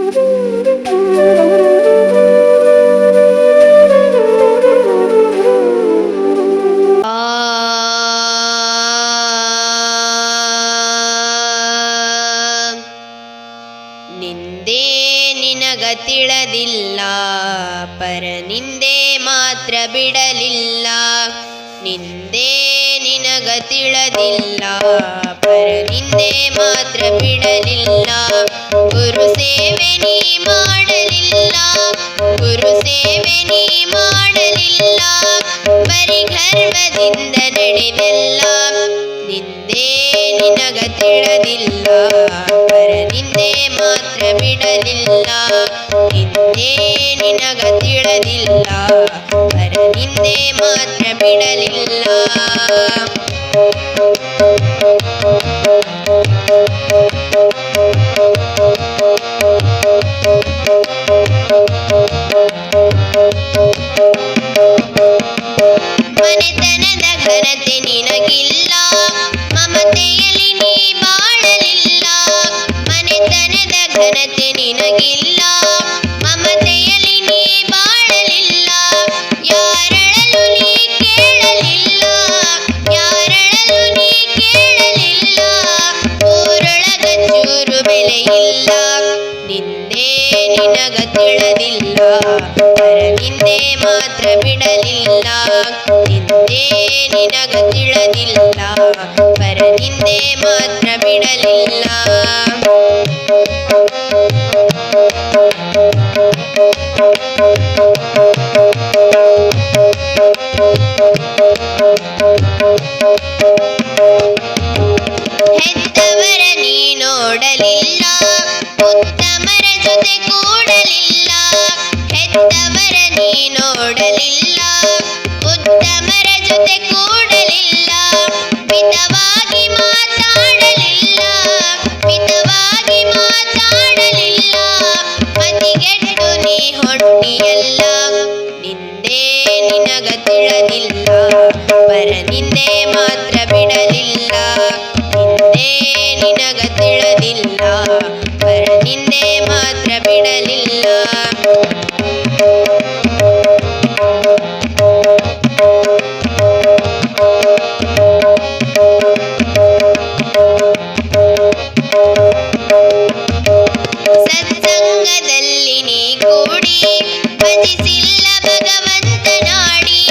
ನಿಂದೆ ನಿನಗ ತಿಳದಿಲ್ಲ, ಪರನಿಂದೆ ಮಾತ್ರ ಬಿಡಲಿಲ್ಲ. ನಿಂದೆ ನಿನಗ ತಿಳದಿಲ್ಲ, ಪರನಿಂದೆ ಮಾತ್ರ ಬಿಡಲಿಲ್ಲ. ಗುರು ಸೇವೆ ನೀ ಮಾಡಲಿಲ್ಲ, ಗುರು ಸೇವೆ ನೀ ಮಾಡಲಿಲ್ಲ. ಬರಿ ಗರ್ವದಿಂದ ನಡೆದೆಲ್ಲ. ನಿಂದೆ ನಿನಗ ತಿಳದಿಲ್ಲ, ಪರನಿಂದೆ ಮಾತ್ರ ಬಿಡಲಿಲ್ಲ. ನಿಂದೆ ನಿನಗ ತಿಳದಿಲ್ಲ, ಪರನಿಂದೆ ಮಾತ್ರ ಬಿಡಲಿಲ್ಲ. ಮನೆತನದ ಘನತೆ ನಿನಗಿಲ್ಲ, ಮಮತೆಯಲ್ಲಿ ನೀ ಬಾಳಲಿಲ್ಲ. ಮನೆತನದ ಘನತೆ ನಿನಗಿಲ್ಲ, ಮಮತೆಯಲ್ಲಿ ನೀ ಬಾಳಲಿಲ್ಲ. ಯಾರಳಲು ನೀ ಕೇಳಲಿಲ್ಲ, ಯಾರಳಲು ನೀ ಕೇಳಲಿಲ್ಲ. ಊರೊಳಗ ಚೂರು ಬೆಲೆಯಿಲ್ಲ. ನಿಂದೆ ನಿನಗ ತಿಳದಿಲ್ಲ, ಪರನಿಂದೆ ಮಾತ್ರ ಬಿಡಲಿಲ್ಲ. ನಿಂದೆ ನಿನಗ ತಿಳದಿಲ್ಲ, ಪರನಿಂದೆ ಮಾತ್ರ ಬಿಡಲಿಲ್ಲ. ಹೆತ್ತವರ ನೀ ನೋಡಲಿಲ್ಲ, ಉತ್ತಮರ ಜೊತೆ ಕೂಡಲಿಲ್ಲ. ಹೆತ್ತವರ ನೀ ನೋಡಲಿಲ್ಲ, ಉತ್ತಮರ ಜೊತೆ ಕೂಡಲಿಲ್ಲ. ಮಿತವಾಗಿ ಮಾತಾಡಲಿಲ್ಲ, ಮಿತವಾಗಿ ಮಾತಾಡಲಿಲ್ಲ. ಮತಿಗೆಟ್ಟು ನೀ ಹೊಟ್ಟಿಯಲ್ಲ. ನಿಂದೆ ನಿನಗ ತಿಳದಿಲ್ಲ, ಪರನಿಂದೆ ಮಾತ್ರ ಬಿಡಲಿಲ್ಲ. ನಿಂದೆ ನಿನಗ ತಿಳದಿಲ್ಲ, ಪರನಿಂದೆ ಮಾತ್ರ ಬಿಡಲಿಲ್ಲ. ಸತ್ಸಂಗದಲ್ಲಿ ನೀ ಕೂಡಿ ಭಜಿಸಿಲ್ಲ ಭಗವಂತನಾಡಿ.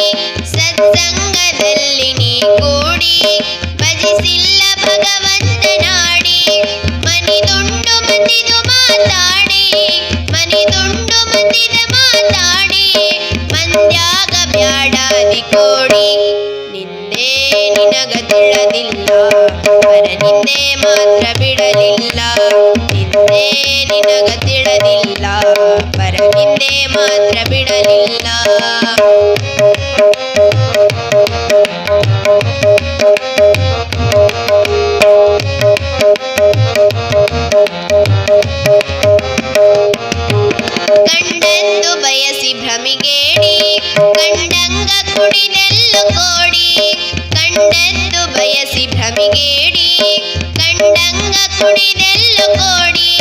ಸತ್ಸಂಗದಲ್ಲಿ ನೀ ಕೂಡಿ ಭಜಿಸಿಲ್ಲ ಭಗವಂತನಾಡಿ. ಮನಿದುಂಡು ಮತಿದು ಮಾತಾಡಿ, ಮನಿದುಂಡು ಮತಿದ ಮಾತಾಡಿ. ಮಂದ್ಯಾಗ ಬ್ಯಾಡಾದಿ ಕೋಡಿ. ನಿಂದೆ ನಿನಗ ತಿಳದಿಲ್ಲ, ಪರನಿಂದೆ ಮಾತ್ರ ಬಿಡಲಿಲ್ಲ. ನಿಂದೆ ನಿನಗ ತಿಳದಿಲ್ಲ, ಪರನಿಂದೆ ಮಾತ್ರ ಬಿಡಲಿಲ್ಲ. ಕಂಡಂದು ಬಯಸಿ ಭ್ರಮಿಗೇಡಿ, ಕಂಡಂಗ ಕುಡಿದೆಲ್ಲು ಕೋಡಿ. ಕಂಡಂದು ಬಯಸಿ ಭ್ರಮಿಗೇಡಿ, ಕಂಡಂಗ ಕುಡಿದೆಲ್ಲು ಕೋಡಿ.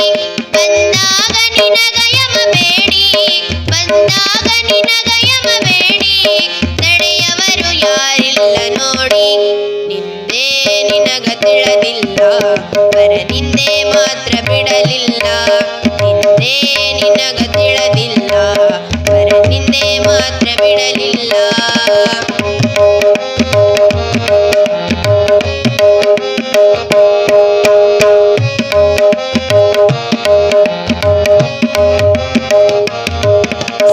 ಬಂದಾಗ ನಿನಗ ಯಮ ಬೇಡಿ, ಬಂದಾಗ ನಿನಗ ಯಮ ಬೇಡಿ. ನಡೆಯವರು ಯಾರಿಲ್ಲ ನೋಡಿ. ನಿಂದೆ ನಿನಗ ತಿಳದಿಲ್ಲ, ಪರನಿಂದೆ ಮಾತ್ರ ಬಿಡಲಿಲ್ಲ. ನಿಂದೆ ನಿನಗ ತಿಳದಿಲ್ಲ, ಪರನಿಂದೆ ಮಾತ್ರ ಬಿಡಲಿಲ್ಲ.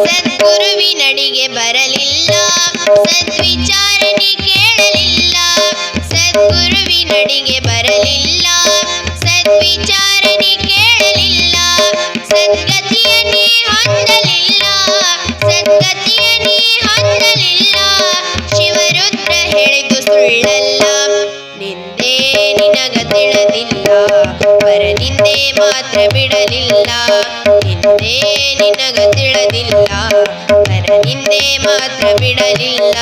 ಸದ್ಗುರುವಿನಡಿಗೆ ಬರಲಿಲ್ಲ, ಸದ್ವಿಚಾರಣಿ ಕೇಳಲಿಲ್ಲ. ಸದ್ಗುರುವಿನಡಿಗೆ ಬರಲಿಲ್ಲ, ಸದ್ವಿಚಾರಣಿ ಕೇಳಲಿಲ್ಲ. ಸದ್ಗತಿಯ ನೀ ಹೊಂದಲಿಲ್ಲ, ಸದ್ಗತಿಯ ನೀ ಹೊಂದಲಿಲ್ಲ. ಶಿವರುದ್ರ ಹೇಳಿದು ಸುಳ್ಳಲ್ಲ. ನಿಂದೆ ನಿನಗ ತಿಳದಿಲ್ಲ, ಪರನಿಂದೆ ಮಾತ್ರ ಬಿಡಲಿಲ್ಲ. ನಿಂದೆ ನಿನಗ ತಿಳದಿಲ್ಲ, ಪರನಿಂದೆ ಮಾತ್ರ ಬಿಡಲಿಲ್ಲ.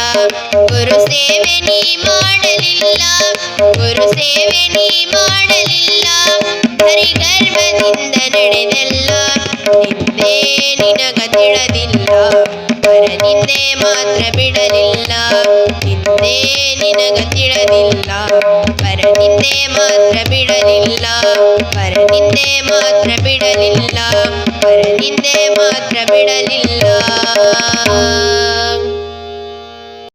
ಗುರು ಸೇವೆ ನೀ ಮಾಡಲಿಲ್ಲ, ಗುರು ಸೇವೆ ನೀ ಮಾಡಲಿಲ್ಲ. ಹರಿಗರ್ಭದಿಂದ ನಡೆದೆಲ್ಲ. ನಿಂದೆ ನಿನಗ ತಿಳಿದಿಲ್ಲ ಪರನಿಂದೆ ಮಾತ್ರ ಬಿಡಲಿಲ್ಲ ನಿಂದೆ ನಿನಗ ತಿಳಿದಿಲ್ಲ ಪರನಿಂದೆ ಮಾತ್ರ ಬಿಡಲಿಲ್ಲ ಪರನಿಂದೆ ಮಾತ್ರ ಬಿಡಲಿಲ್ಲ ಪರನಿಂದೆ ಮಾತ್ರ ಬಿಡಲಿಲ್ಲ